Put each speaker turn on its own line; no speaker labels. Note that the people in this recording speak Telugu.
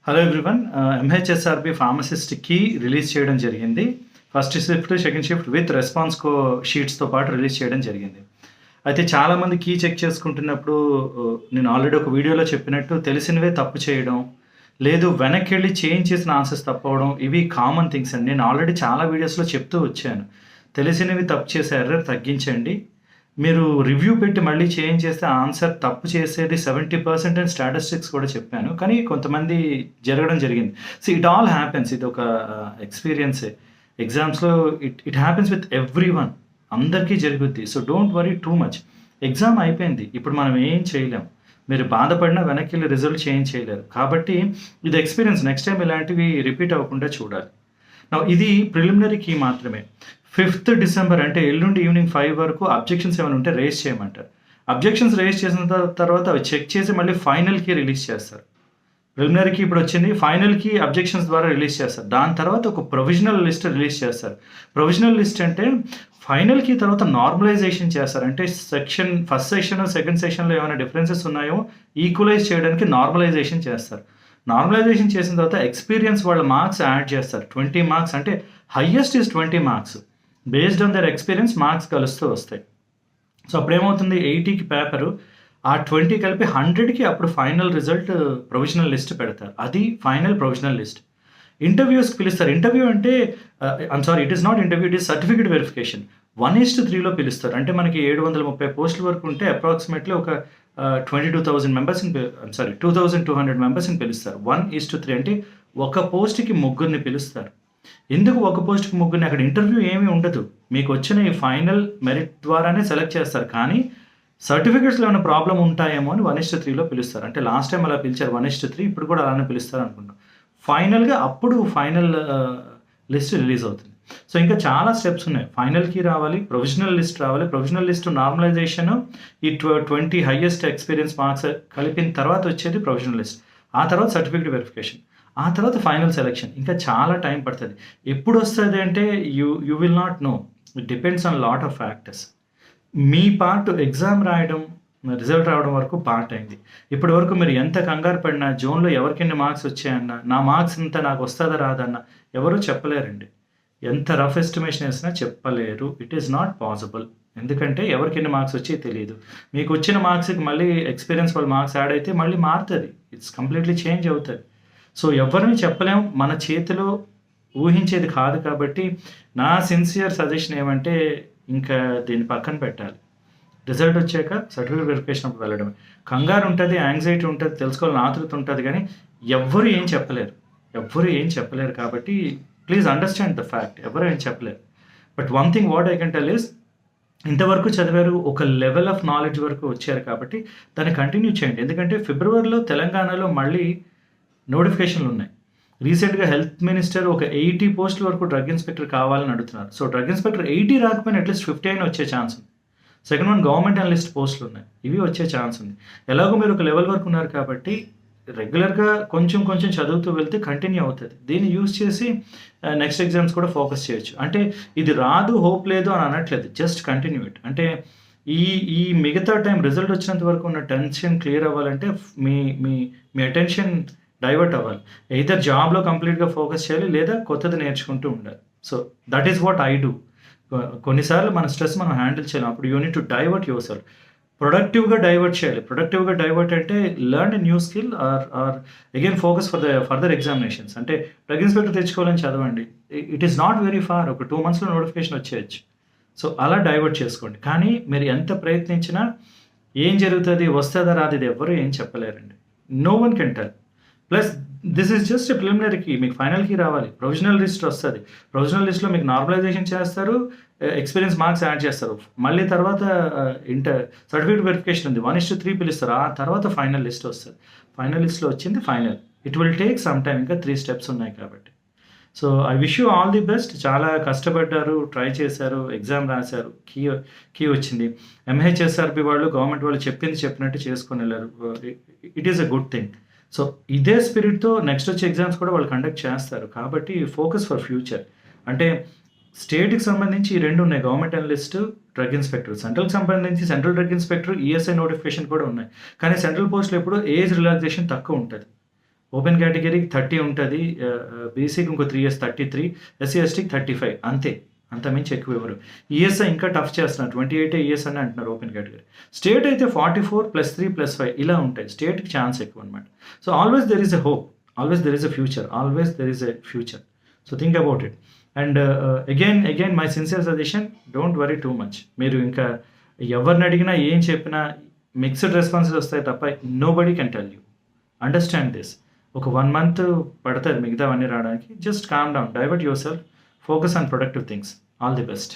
Hello everyone. ఎంహెచ్ఎస్ఆర్బి ఫార్మసిస్ట్కి రిలీజ్ చేయడం జరిగింది. First shift, second shift with response షీట్స్తో పాటు రిలీజ్ చేయడం జరిగింది. అయితే చాలామంది కీ చెక్ చేసుకుంటున్నప్పుడు నేను ఆల్రెడీ ఒక వీడియోలో చెప్పినట్టు తెలిసినవే తప్పు చేయడం, లేదు వెనక్కి వెళ్ళి చేంజ్ చేసిన ఆన్సర్స్ తప్పవడం, ఇవి కామన్ థింగ్స్ అండి. నేను ఆల్రెడీ చాలా వీడియోస్లో చెప్తూ వచ్చాను. తెలిసినవి తప్పు చేసే ఎర్రర్ తగ్గించండి. మీరు రివ్యూ పెట్టి మళ్ళీ చేంజ్ చేస్తే ఆన్సర్ తప్పు చేసేది 70% అని స్టాటిస్టిక్స్ కూడా చెప్పాను. కానీ కొంతమంది జరగడం జరిగింది. So it all happens. ఇది ఒక ఎక్స్పీరియన్సే. ఎగ్జామ్స్లో ఇట్ హ్యాపెన్స్ విత్ ఎవ్రీవన్. అందరికీ జరుగుద్ది. So don't worry too much. Exam అయిపోయింది. ఇప్పుడు మనం ఏం చేయలేం. మీరు బాధపడినా వెనక్కి వెళ్ళి రిజల్ట్ చేంజ్ చేయలేరు. కాబట్టి ఇది ఎక్స్పీరియన్స్. నెక్స్ట్ టైం ఇలాంటివి రిపీట్ అవ్వకుండా చూడాలి. ఇది ప్రిలిమినరీ కీ మాత్రమే. 5th December అంటే ఎల్లుండి ఈవినింగ్ 5 వరకు అబ్జెక్షన్స్ ఏమైనా ఉంటే రేస్ చేయమంటారు. అబ్జెక్షన్స్ రేస్ చేసిన తర్వాత అవి చెక్ చేసి మళ్ళీ ఫైనల్కి రిలీజ్ చేస్తారు. ప్రిలిమినరీకి ఇప్పుడు వచ్చింది, ఫైనల్కి అబ్జెక్షన్స్ ద్వారా రిలీజ్ చేస్తారు. దాని తర్వాత ఒక ప్రొవిజనల్ లిస్ట్ రిలీజ్ చేస్తారు. ప్రొవిజనల్ లిస్ట్ అంటే ఫైనల్కి తర్వాత నార్మలైజేషన్ చేస్తారు. అంటే ఫస్ట్ సెక్షన్ సెకండ్ సెక్షన్లో ఏమైనా డిఫరెన్సెస్ ఉన్నాయో ఈక్వలైజ్ చేయడానికి నార్మలైజేషన్ చేస్తారు. నార్మలైజేషన్ చేసిన తర్వాత ఎక్స్పీరియన్స్ వాళ్ళ మార్క్స్ యాడ్ చేస్తారు. 20 మార్క్స్ అంటే highest is 20 marks. Based on their experience marks కలుస్తూ వస్తాయి. సో అప్పుడేమవుతుంది, 80కి పేపరు, ఆ 20 కలిపి 100కి అప్పుడు ఫైనల్ రిజల్ట్ ప్రొవిజనల్ లిస్ట్ పెడతారు. అది ఫైనల్ ప్రొవిజనల్ లిస్ట్. ఇంటర్వ్యూస్కి పిలుస్తారు. ఇంటర్వ్యూ అంటే it is not interview, it is certificate verification. 1:3లో పిలుస్తారు. అంటే మనకి 730 పోస్టుల వరకు ఉంటే అప్రాక్సిమేట్లీ ఒక 22,000 మెంబర్స్ని 2,200 మెంబర్స్ని పిలుస్తారు. 1:3 అంటే ఒక పోస్ట్కి ముగ్గురిని పిలుస్తారు. ఎందుకు ఒక పోస్ట్కి ముగ్గురిని? అక్కడ ఇంటర్వ్యూ ఏమీ ఉండదు. మీకు వచ్చిన ఈ ఫైనల్ మెరిట్ ద్వారానే సెలెక్ట్ చేస్తారు. కానీ సర్టిఫికేట్స్లో ఏమైనా ప్రాబ్లం ఉంటాయేమో అని 1:3లో పిలుస్తారు. అంటే లాస్ట్ టైం అలా పిలిచారు 1:3, ఇప్పుడు కూడా అలానే పిలుస్తారు అనుకుంటాం. ఫైనల్గా అప్పుడు ఫైనల్ లిస్ట్ రిలీజ్ అవుతుంది. సో ఇంకా చాలా స్టెప్స్ ఉన్నాయి. ఫైనల్కి రావాలి, ప్రొవిజనల్ లిస్ట్ రావాలి, ప్రొవిజనల్ లిస్ట్ నార్మలైజేషన్, ఈ 20 హైయెస్ట్ ఎక్స్పీరియన్స్ మార్క్స్ కలిపిన తర్వాత వచ్చేది ప్రొవిజనల్ లిస్ట్. ఆ తర్వాత సర్టిఫికేట్ వెరిఫికేషన్, ఆ తర్వాత ఫైనల్ సెలెక్షన్. ఇంకా చాలా టైం పడుతుంది. ఎప్పుడు వస్తుంది అంటే you will not know. It depends on lot of factors. మీ పార్ట్ ఎగ్జామ్ రాయడం, రిజల్ట్ రావడం వరకు పార్ట్ అయింది. ఇప్పటి వరకు మీరు ఎంత కంగారు పడినా, జోన్లో ఎవరికి ఎన్ని మార్క్స్ వచ్చాయన్నా, నా మార్క్స్ ఇంత నాకు వస్తుందా రాదన్నా ఎవరూ చెప్పలేరండి. ఎంత రఫ్ ఎస్టిమేషన్ వేసినా చెప్పలేరు. It is not possible. ఎందుకంటే ఎవరికి ఎన్ని మార్క్స్ వచ్చి తెలియదు. మీకు వచ్చిన మార్క్స్కి మళ్ళీ ఎక్స్పీరియన్స్ వాళ్ళ మార్క్స్ యాడ్ అయితే మళ్ళీ మారుతుంది. ఇట్స్ కంప్లీట్లీ చేంజ్ అవుతుంది. సో ఎవరిని చెప్పలేం, మన చేతిలో ఊహించేది కాదు. కాబట్టి నా సిన్సియర్ సజెషన్ ఏమంటే ఇంకా దీన్ని పక్కన పెట్టాలి. రిజల్ట్ వచ్చాక సర్టిఫికేట్ వెరిఫికేషన్ అప్పుడు వెళ్ళడమే. కంగారు ఉంటుంది, యాంగ్జైటీ ఉంటుంది, తెలుసుకోవాలని ఆతృత ఉంటుంది. కానీ ఎవ్వరు ఏం చెప్పలేరు. కాబట్టి ప్లీజ్ అండర్స్టాండ్ ద ఫ్యాక్ట్. ఎవరు ఏం చెప్పలేరు. But one thing what I can tell is, ఇంతవరకు చదివారు, ఒక లెవెల్ ఆఫ్ నాలెడ్జ్ వరకు వచ్చారు. కాబట్టి దాన్ని కంటిన్యూ చేయండి. ఎందుకంటే ఫిబ్రవరిలో తెలంగాణలో మళ్ళీ నోటిఫికేషన్లు ఉన్నాయి. రీసెంట్గా హెల్త్ మినిస్టర్ ఒక 80 పోస్టుల వరకు డ్రగ్ ఇన్స్పెక్టర్ కావాలని అడుగుతున్నారు. సో డ్రగ్ ఇన్స్పెక్టర్ 80 రాకపోయినా అట్లీస్ట్ 50 అయినా వచ్చే ఛాన్స్ ఉంది. సెకండ్ వన్ గవర్నమెంట్ అనలిస్ట్ పోస్టులు ఉన్నాయి. ఇవి వచ్చే ఛాన్స్ ఉంది. ఎలాగో మీరు ఒక లెవెల్ వరకు ఉన్నారు కాబట్టి రెగ్యులర్గా కొంచెం చదువుతూ వెళ్తే కంటిన్యూ అవుతుంది. దీన్ని యూజ్ చేసి నెక్స్ట్ ఎగ్జామ్స్ కూడా ఫోకస్ చేయొచ్చు. అంటే ఇది రాదు, హోప్ లేదు అని అనట్లేదు. Just continue it. అంటే ఈ మిగతా టైం రిజల్ట్ వచ్చినంత వరకు ఉన్న టెన్షన్ క్లియర్ అవ్వాలంటే మీ అటెన్షన్ డైవర్ట్ అవ్వాలి. ఎయిదర్ జాబ్లో కంప్లీట్గా ఫోకస్ చేయాలి, లేదా కొత్తది నేర్చుకుంటూ ఉండాలి. So that is what I do. కొన్నిసార్లు మన స్ట్రెస్ మనం హ్యాండిల్ చేయాలి. అప్పుడు you need to divert yourself. ప్రొడక్టివ్గా డైవర్ట్ చేయాలి. ప్రొడక్టివ్గా డైవర్ట్ అంటే learn a new skill or again focus for the further examinations. అంటే డ్రగ్ ఇన్స్పెక్టర్ తెచ్చుకోవాలని చదవండి. It is not very far. ఒక 2 monthsలో నోటిఫికేషన్ వచ్చేయచ్చు. సో అలా డైవర్ట్ చేసుకోండి. కానీ మీరు ఎంత ప్రయత్నించినా ఏం జరుగుతుంది, వస్తుందా రాదు, ఇది ఎవ్వరూ ఏం చెప్పలేరండి. No one can tell. Plus this is just ప్రిలిమినరీకి. మీకు ఫైనల్కి రావాలి. ప్రొవిజనల్ లిస్ట్ వస్తుంది. ప్రొవిజనల్ లిస్ట్లో మీకు నార్మలైజేషన్ చేస్తారు, ఎక్స్పీరియన్స్ మార్క్స్ యాడ్ చేస్తారు. మళ్ళీ తర్వాత సర్టిఫికేట్ వెరిఫికేషన్ ఉంది. 1:3 పిలుస్తారు. ఆ తర్వాత ఫైనల్ లిస్ట్ వస్తుంది. ఫైనల్ లిస్ట్లో వచ్చింది final. It will take some time. ఇంకా 3 steps ఉన్నాయి కాబట్టి. So I wish you all the best. చాలా కష్టపడ్డారు, ట్రై చేశారు, ఎగ్జామ్ రాశారు, కీ వచ్చింది. ఎంహెచ్ఎస్ఆర్బి వాళ్ళు, గవర్నమెంట్ వాళ్ళు చెప్పినట్టు చేసుకొని వెళ్ళారు. It is a good thing. So ఇదే స్పిరిట్తో నెక్స్ట్ వచ్చే ఎగ్జామ్స్ కూడా వాళ్ళు కండక్ట్ చేస్తారు. కాబట్టి ఫోకస్ ఫర్ ఫ్యూచర్. అంటే స్టేట్కి సంబంధించి ఈ 2 ఉన్నాయి, గవర్నమెంట్ అనలిస్ట్, డ్రగ్ ఇన్స్పెక్టర్. సెంట్రల్కి సంబంధించి central drug inspector, ESI notification కూడా ఉన్నాయి. కానీ సెంట్రల్ పోస్టులో ఎప్పుడు ఏజ్ రిలాక్సేషన్ తక్కువ ఉంటుంది. ఓపెన్ కేటగిరీకి 30 ఉంటుంది, బీసీకి ఇంకో 3 ఇయర్స్ 33, ఎస్సీ ఎస్టీకి 35, అంతే, అంతమించి ఎక్కువ ఇవ్వరు. ఈఎస్ఐ ఇంకా టఫ్ చేస్తున్నారు, 28 ఈఎస్ అని అంటున్నారు ఓపెన్ కేటగిరీ. స్టేట్ అయితే 44 +3 +5 ఇలా ఉంటాయి, స్టేట్కి ఛాన్స్ ఎక్కువ అనమాట. So always there is a hope, always there is a future, always there is a future. So think about it. And again my sincere suggestion, don't worry too much. మీరు ఇంకా ఎవరిని అడిగినా ఏం చెప్పినా మిక్స్డ్ రెస్పాన్సెస్ వస్తాయి తప్ప nobody can tell you. Understand this. ఒక 1 month పడుతుంది మిగతావన్నీ రావడానికి. Just calm down, divert yourself, focus on productive things. All the best.